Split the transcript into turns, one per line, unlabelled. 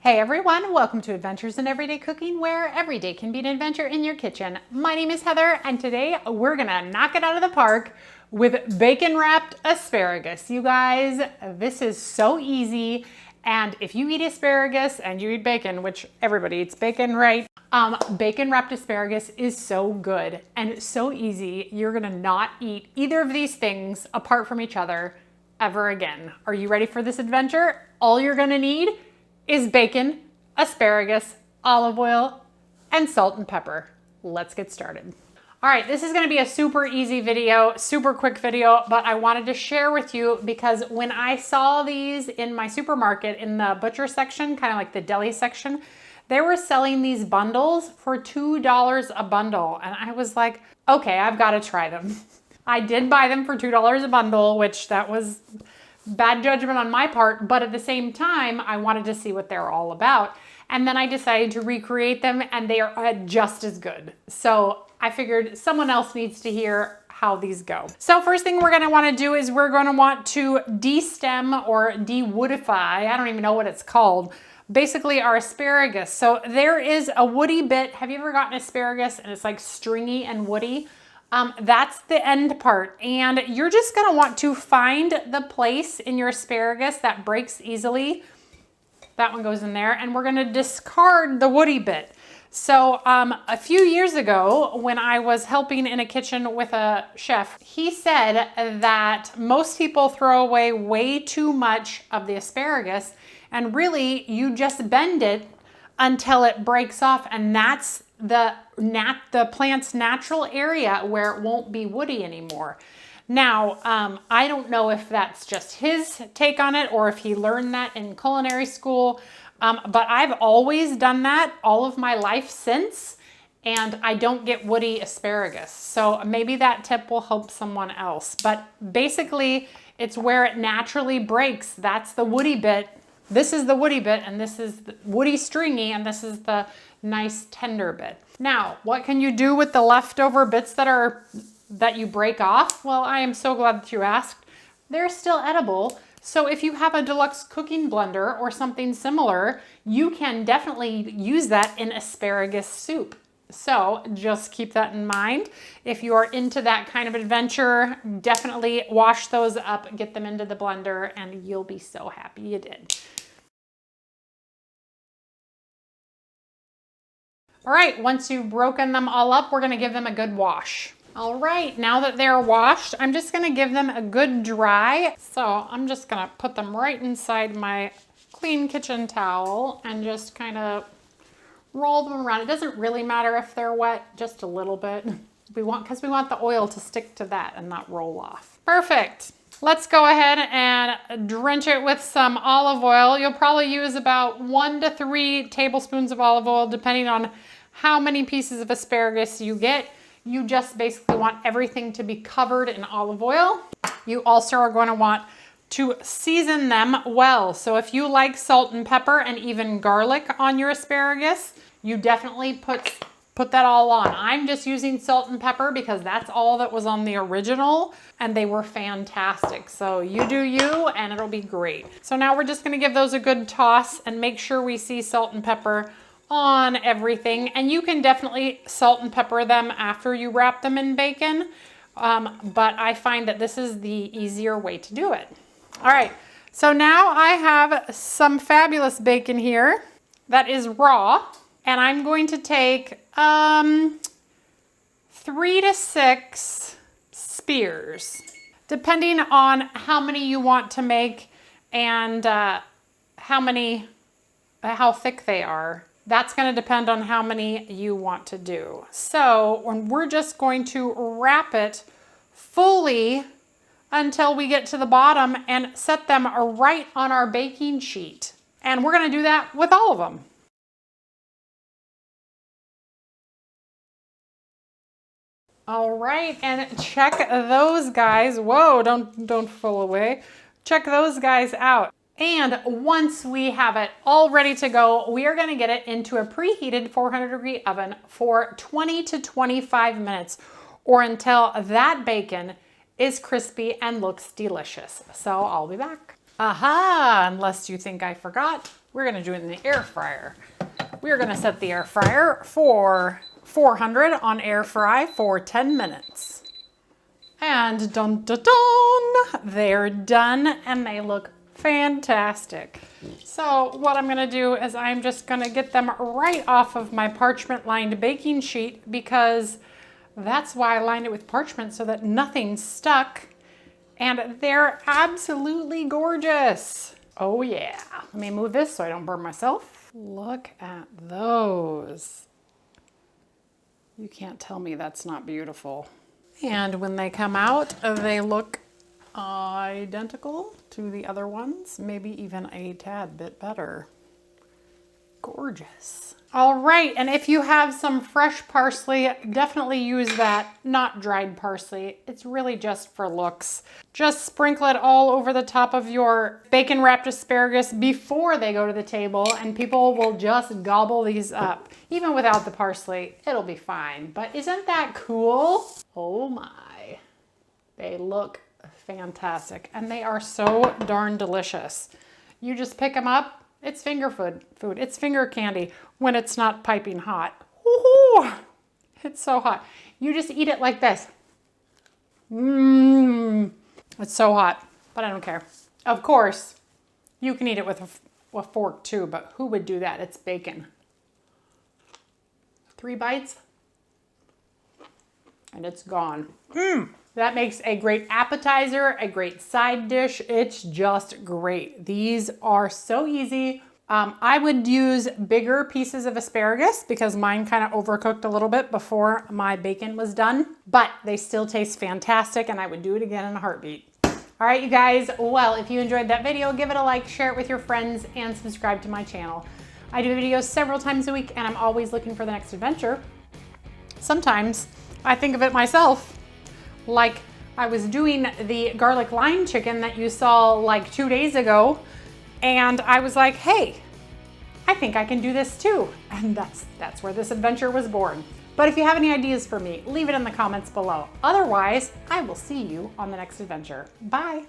Hey everyone, welcome to Adventures in Everyday Cooking, where every day can be an adventure in your kitchen. My name is Heather, and today we're gonna knock it out of the park with bacon wrapped asparagus. You guys, this is so easy, and if you eat asparagus and you eat bacon, which everybody eats bacon, right? Bacon wrapped asparagus is so good and so easy. You're gonna not eat either of these things apart from each other ever again. Are you ready for this adventure? All you're gonna need is bacon, asparagus, olive oil, and salt and pepper. Let's get started. All right, this is gonna be a super easy video, super quick video, but I wanted to share with you because when I saw these in my supermarket in the butcher section, kind of like the deli section, they were selling these bundles for $2 a bundle. And I was like, okay, I've gotta try them. I did buy them for $2 a bundle, which that was bad judgment on my part, but at the same time, I wanted to see what they're all about. And then I decided to recreate them, and they are just as good. So I figured someone else needs to hear how these go. So first thing we're gonna wanna do is we're gonna want to de-stem or de-woodify, I don't even know what it's called, basically our asparagus. So there is a woody bit. Have you ever gotten asparagus and it's like stringy and woody? That's the end part, and you're just gonna want to find the place in your asparagus that breaks easily. That one goes in there, and we're gonna discard the woody bit. So a few years ago, when I was helping in a kitchen with a chef, he said that most people throw away way too much of the asparagus, and really you just bend it until it breaks off, and that's the plant's natural area where it won't be woody anymore. Now, I don't know if that's just his take on it or if he learned that in culinary school, but I've always done that all of my life since, and I don't get woody asparagus. So maybe that tip will help someone else. But basically, it's where it naturally breaks. That's the woody bit. This is the woody bit, and this is the woody stringy, and this is the nice tender bit. Now, what can you do with the leftover bits that you break off? Well, I am so glad that you asked. They're still edible. So if you have a deluxe cooking blender or something similar, you can definitely use that in asparagus soup. So just keep that in mind. If you are into that kind of adventure, definitely wash those up, get them into the blender, and you'll be so happy you did. All right, once you've broken them all up, we're gonna give them a good wash. All right, now that they're washed, I'm just gonna give them a good dry. So I'm just gonna put them right inside my clean kitchen towel and just kind of roll them around. It doesn't really matter if they're wet, just a little bit. Because we want the oil to stick to that and not roll off. Perfect. Let's go ahead and drench it with some olive oil. You'll probably use about 1 to 3 tablespoons of olive oil, depending on how many pieces of asparagus you get. You just basically want everything to be covered in olive oil. You also are going to want to season them well. So if you like salt and pepper and even garlic on your asparagus, you definitely put that all on. I'm just using salt and pepper because that's all that was on the original, and they were fantastic. So you do you, and it'll be great. So now we're just gonna give those a good toss and make sure we see salt and pepper on everything. And you can definitely salt and pepper them after you wrap them in bacon, but I find that this is the easier way to do it. All right, so now I have some fabulous bacon here that is raw, and I'm going to take 3 to 6 spears, depending on how many you want to make and how thick they are. That's going to depend on how many you want to do. So we're just going to wrap it fully until we get to the bottom and set them right on our baking sheet. And we're going to do that with all of them. All right, and check those guys. Whoa, don't fall away. Check those guys out. And once we have it all ready to go, we are gonna get it into a preheated 400-degree oven for 20 to 25 minutes, or until that bacon is crispy and looks delicious. So I'll be back. Aha, unless you think I forgot. we're gonna do it in the air fryer. We're gonna set the air fryer for 400 on air fry for 10 minutes. And dun dun dun, they're done and they look fantastic. So what I'm gonna do is I'm just gonna get them right off of my parchment lined baking sheet, because that's why I lined it with parchment, so that nothing's stuck. And they're absolutely gorgeous. Oh yeah. Let me move this so I don't burn myself. Look at those. You can't tell me that's not beautiful. And when they come out, they look identical to the other ones, maybe even a tad bit better. Gorgeous. All right, and if you have some fresh parsley, definitely use that, not dried parsley. It's really just for looks. Just sprinkle it all over the top of your bacon wrapped asparagus before they go to the table, and people will just gobble these up. Even without the parsley, it'll be fine. But isn't that cool? Oh my, they look fantastic, and they are so darn delicious. You just pick them up. It's finger food. It's finger candy when it's not piping hot. Woohoo! It's so hot. You just eat it like this. Mmm. It's so hot, but I don't care. Of course, you can eat it with a fork too, but who would do that? It's bacon. 3 bites, and it's gone. Mmm. That makes a great appetizer, a great side dish. It's just great. These are so easy. I would use bigger pieces of asparagus because mine kind of overcooked a little bit before my bacon was done, but they still taste fantastic, and I would do it again in a heartbeat. All right, you guys, well, if you enjoyed that video, give it a like, share it with your friends, and subscribe to my channel. I do videos several times a week, and I'm always looking for the next adventure. Sometimes I think of it myself. Like I was doing the garlic lime chicken that you saw like 2 days ago, and I was like, hey, I think I can do this too. And that's where this adventure was born. But if you have any ideas for me, leave it in the comments below. Otherwise, I will see you on the next adventure. Bye.